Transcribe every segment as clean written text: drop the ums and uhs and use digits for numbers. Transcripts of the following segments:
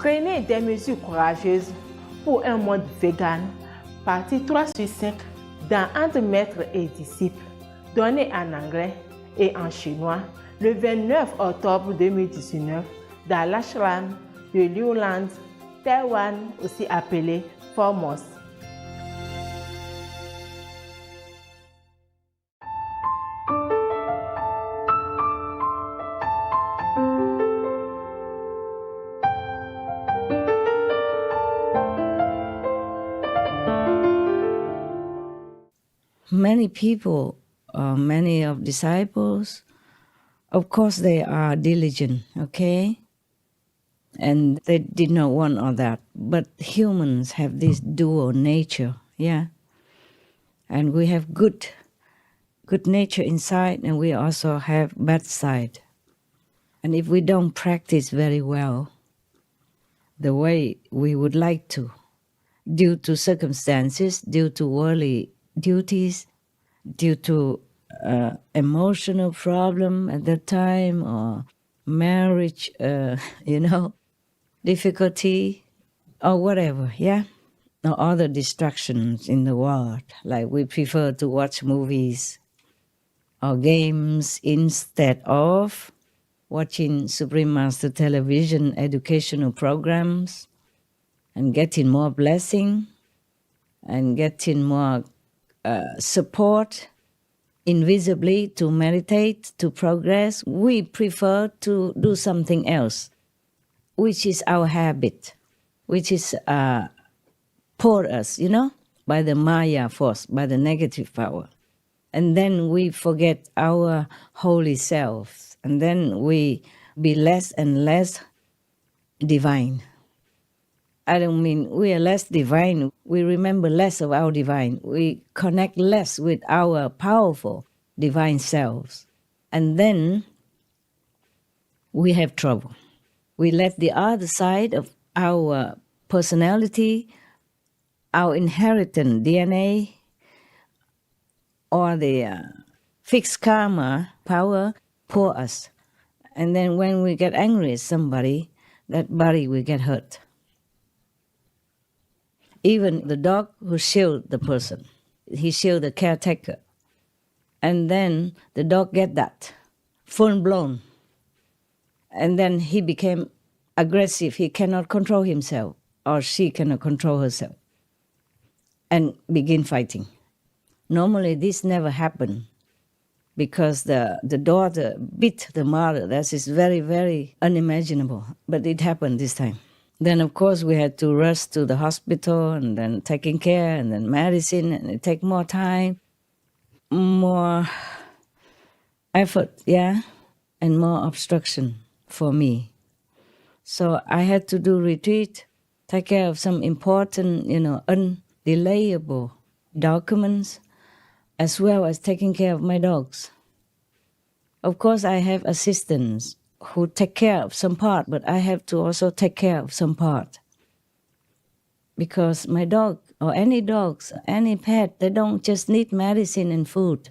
Prenez des mesures courageuses pour un monde vegan. Partie 3/5 dans Entre maître et disciple, donné en anglais et en chinois le 29 octobre 2019 dans l'ashram de Liuland, Taïwan, aussi appelé Formos. Many people, many of disciples, of course they are diligent, okay? And they did not want all that. But humans have this dual nature, yeah? And we have good nature inside, and we also have bad side. And if we don't practice very well the way we would like to, due to circumstances, due to worldly duties, due to emotional problem at that time, or marriage, difficulty, or whatever, yeah? Or other distractions in the world, like we prefer to watch movies or games instead of watching Supreme Master television educational programs and getting more blessing and getting more support invisibly to meditate, to progress. We prefer to do something else, which is our habit, which is pour us, by the Maya force, by the negative power. And then we forget our holy self, and then we be less and less divine. I don't mean we are less divine. We remember less of our divine. We connect less with our powerful divine selves. And then we have trouble. We let the other side of our personality, our inherited DNA, or the fixed karma power pour us. And then when we get angry at somebody, that body will get hurt. Even the dog who shield the person, he shield the caretaker. And then the dog get that, full blown. And then he became aggressive. He cannot control himself, or she cannot control herself, and begin fighting. Normally this never happened because the daughter beat the mother. That is very, very unimaginable. But it happened this time. Then, of course, we had to rush to the hospital and then taking care and then medicine, and it take more time, more effort, yeah, and more obstruction for me. So I had to do retreat, take care of some important, undelayable documents, as well as taking care of my dogs. Of course, I have assistants who take care of some part, but I have to also take care of some part. Because my dog, or any dogs, any pet, they don't just need medicine and food.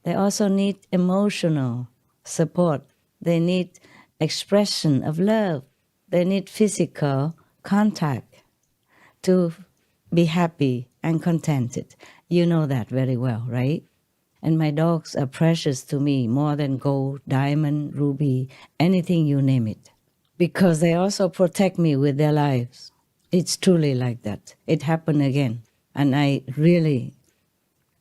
They also need emotional support. They need expression of love. They need physical contact to be happy and contented. You know that very well, right? And my dogs are precious to me more than gold, diamond, ruby, anything you name it. Because they also protect me with their lives. It's truly like that. It happened again. And I really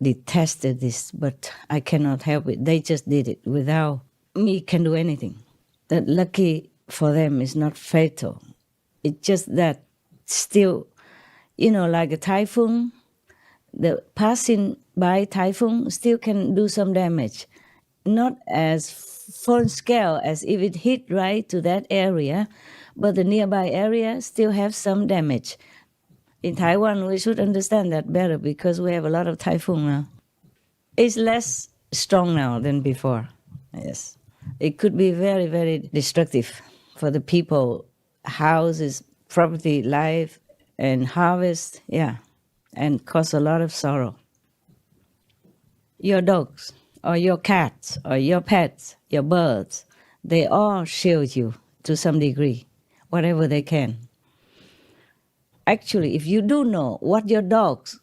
detested this, but I cannot help it. They just did it without me can do anything. That lucky for them is not fatal. It's just that still, like a typhoon, the passing by typhoon still can do some damage. Not as full scale as if it hit right to that area, but the nearby area still have some damage. In Taiwan, we should understand that better because we have a lot of typhoon now. It's less strong now than before, yes. It could be very, very destructive for the people, houses, property, life, and harvest, yeah, and cause a lot of sorrow. Your dogs, or your cats, or your pets, your birds, they all shield you to some degree, whatever they can. Actually, if you do know what your dogs,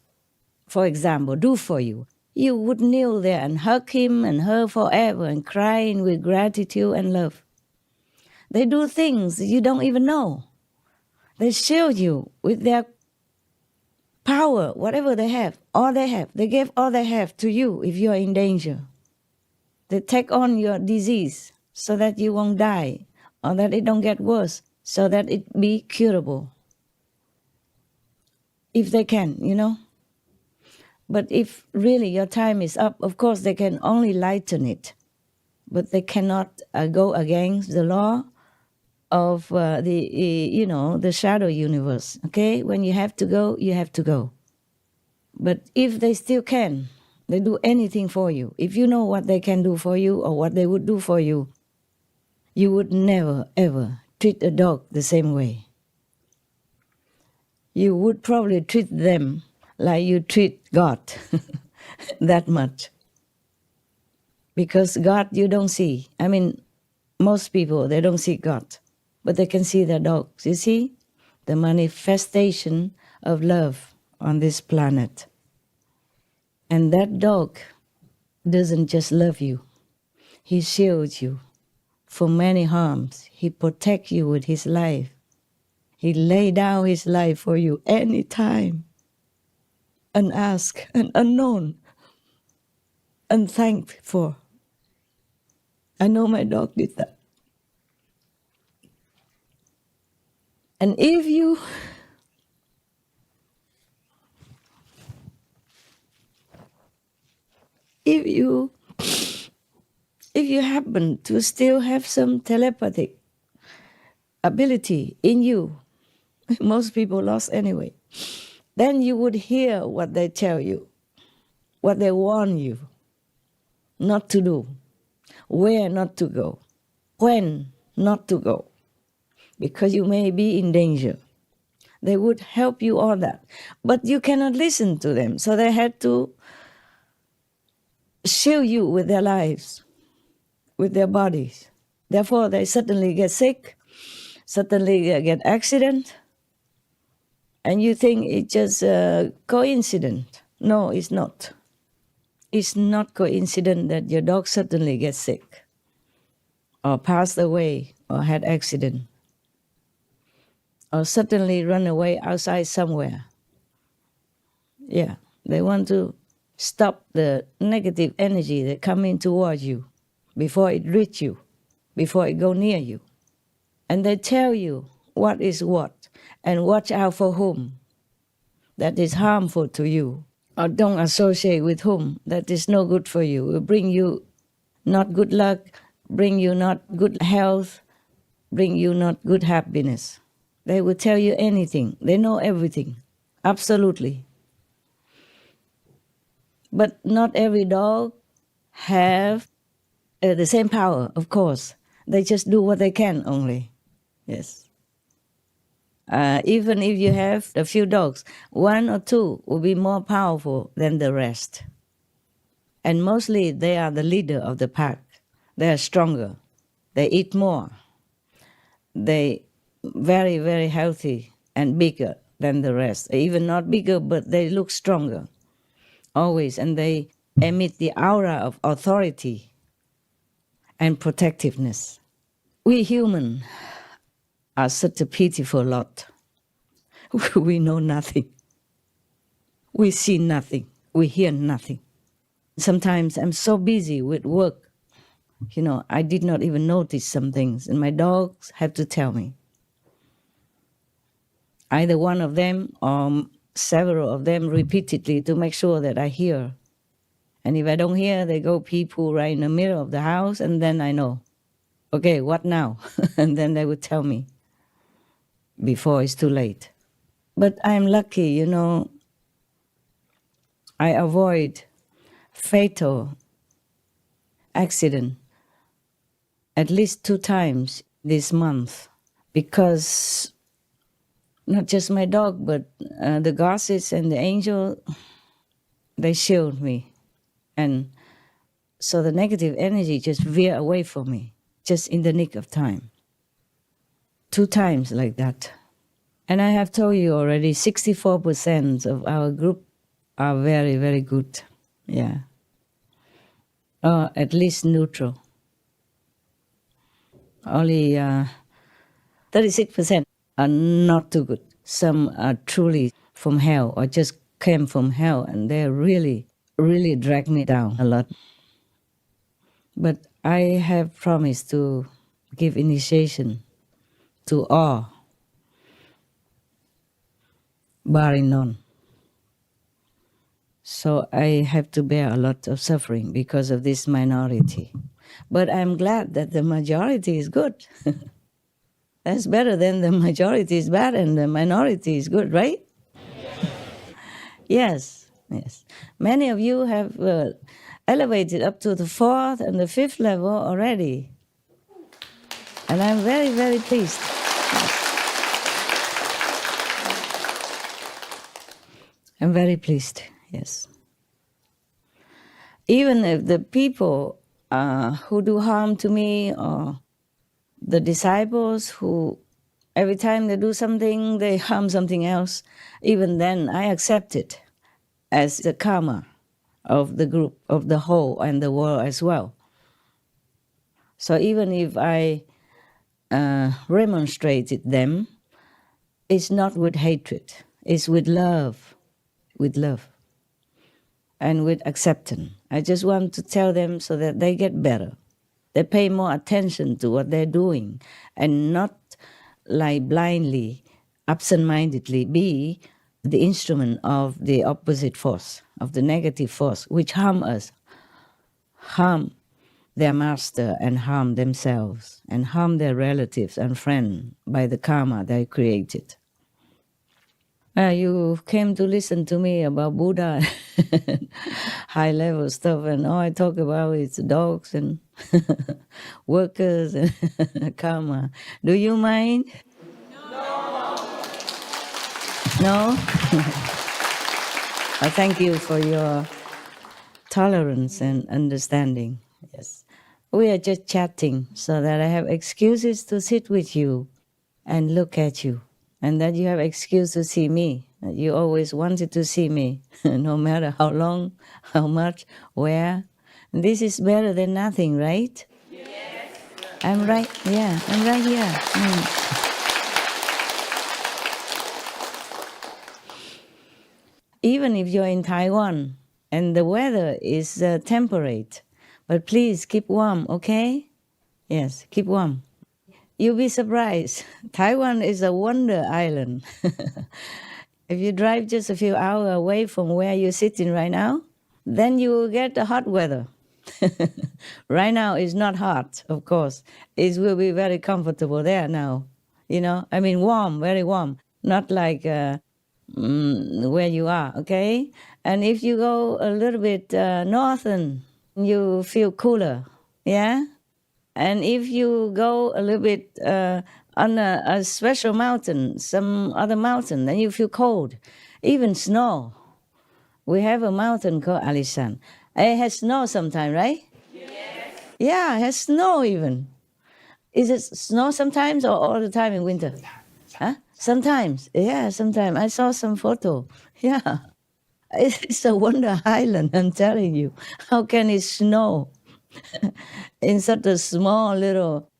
for example, do for you, you would kneel there and hug him and her forever and crying with gratitude and love. They do things you don't even know. They shield you with their power, whatever they have, all they have. They give all they have to you if you're in danger. They take on your disease so that you won't die or that it don't get worse, so that it be curable. If they can, you know. But if really your time is up, of course they can only lighten it. But they cannot go against the law of the shadow universe, okay? When you have to go, you have to go. But if they still can, they do anything for you. If you know what they can do for you or what they would do for you, you would never, ever treat a dog the same way. You would probably treat them like you treat God, that much. Because God you don't see. I mean, most people, they don't see God, but they can see their dogs. You see? The manifestation of love on this planet. And that dog doesn't just love you. He shields you from many harms. He protects you with his life. He lay down his life for you anytime. Unasked and unknown. Unthanked for. I know my dog did that. And if you happen to still have some telepathic ability in you, most people lost anyway, then you would hear what they tell you, what they warn you not to do, where not to go, when not to go, because you may be in danger. They would help you all that. But you cannot listen to them, so they had to shield you with their lives, with their bodies. Therefore, they suddenly get sick, suddenly get accident, and you think it's just a coincidence. No, it's not. It's not coincidence that your dog suddenly gets sick or passed away or had accident or suddenly run away outside somewhere. Yeah, they want to stop the negative energy that come in towards you before it reach you, before it go near you. And they tell you what is what and watch out for whom that is harmful to you, or don't associate with whom that is no good for you, will bring you not good luck, bring you not good health, bring you not good happiness. They will tell you anything. They know everything, absolutely. But not every dog have the same power, of course. They just do what they can only, yes. Even if you have a few dogs, one or two will be more powerful than the rest. And mostly they are the leader of the pack. They are stronger. They eat more. They very, very healthy and bigger than the rest. Even not bigger, but they look stronger. Always. And they emit the aura of authority and protectiveness. We human are such a pitiful lot. We know nothing. We see nothing. We hear nothing. Sometimes I'm so busy with work, I did not even notice some things, and my dogs have to tell me. Either one of them or several of them repeatedly to make sure that I hear. And if I don't hear, they go pee-poo right in the middle of the house, and then I know. Okay, what now? And then they would tell me before it's too late. But I'm lucky, I avoid fatal accident at least 2 times this month, because not just my dog, but the gossips and the angel, they shield me. And so the negative energy just veer away from me, just in the nick of time. 2 times like that. And I have told you already, 64% of our group are very, very good. Yeah. Or at least neutral. Only 36% are not too good. Some are truly from hell or just came from hell, and they really, really drag me down a lot. But I have promised to give initiation to all, barring none. So I have to bear a lot of suffering because of this minority. But I'm glad that the majority is good. That's better than the majority is bad and the minority is good, right? Yes, yes. Many of you have elevated up to the 4th and the 5th level already. And I'm very, very pleased. I'm very pleased, yes. Even if the people who do harm to me, or the disciples who every time they do something, they harm something else, even then I accept it as the karma of the group, of the whole, and the world as well. So even if I remonstrated them, it's not with hatred, it's with love, and with acceptance. I just want to tell them so that they get better. They pay more attention to what they're doing and not like blindly, absent-mindedly be the instrument of the opposite force, of the negative force, which harm us, harm their master and harm themselves, and harm their relatives and friends by the karma they created. You came to listen to me about Buddha, high-level stuff, and all I talk about is dogs and workers and karma. Do you mind? No? I thank you for your tolerance and understanding. Yes. We are just chatting so that I have excuses to sit with you and look at you, and that you have excuse to see me. That you always wanted to see me, no matter how long, how much, where. And this is better than nothing, right? Yes. I'm right, yeah, I'm right here. Even if you're in Taiwan and the weather is temperate, but please keep warm, okay? Yes, keep warm. You'll be surprised. Taiwan is a wonder island. If you drive just a few hours away from where you're sitting right now, then you will get the hot weather. Right now it's not hot, of course. It will be very comfortable there now. You know, I mean warm, very warm. Not like where you are, okay? And if you go a little bit northern, you feel cooler, yeah? And if you go a little bit on a special mountain, some other mountain, then you feel cold. Even snow. We have a mountain called Alishan. It has snow sometime, right? Yes. Yeah, it has snow even. Is it snow sometimes or all the time in winter? Huh? Sometimes. Yeah, sometimes. I saw some photo. Yeah. It's a wonder island, I'm telling you. How can it snow in such a small little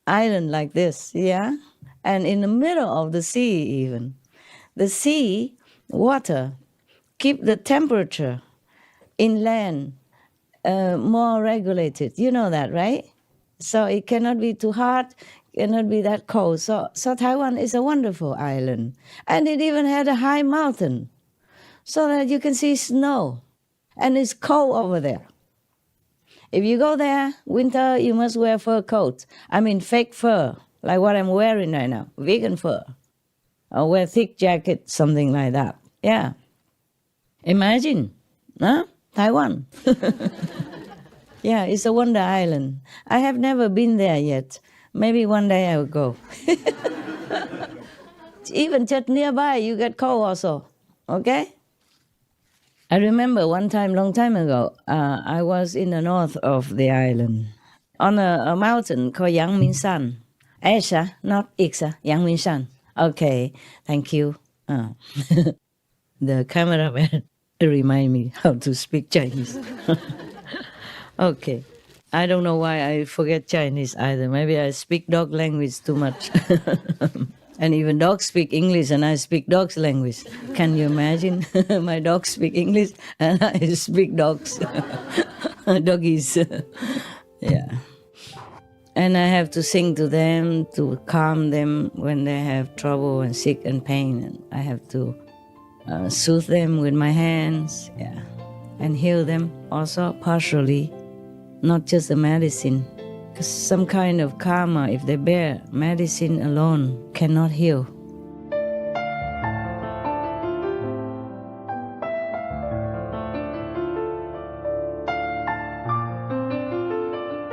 island like this? Yeah. And in the middle of the sea even. The sea, water, keep the temperature inland more regulated. You know that, right? So it cannot be too hot, cannot be that cold. So Taiwan is a wonderful island. And it even had a high mountain so that you can see snow. And it's cold over there. If you go there, winter, you must wear fur coats. I mean fake fur, like what I'm wearing right now, vegan fur. Or wear thick jacket, something like that. Yeah. Imagine, huh? Taiwan. Yeah, it's a wonder island. I have never been there yet. Maybe one day I will go. Even just nearby, you get cold also, okay? I remember one time, long time ago, I was in the north of the island, on a mountain called Yangmingshan. Aisha, not Ixa, Yangmingshan. Okay, thank you. The cameraman remind me how to speak Chinese. Okay. I don't know why I forget Chinese either. Maybe I speak dog language too much. And even dogs speak English and I speak dog's language. Can you imagine? My dogs speak English and I speak dogs. Doggies. Yeah. And I have to sing to them to calm them when they have trouble and sick and pain. And I have to soothe them with my hands, yeah, and heal them also partially, not just the medicine. Because some kind of karma, if they bear, medicine alone cannot heal.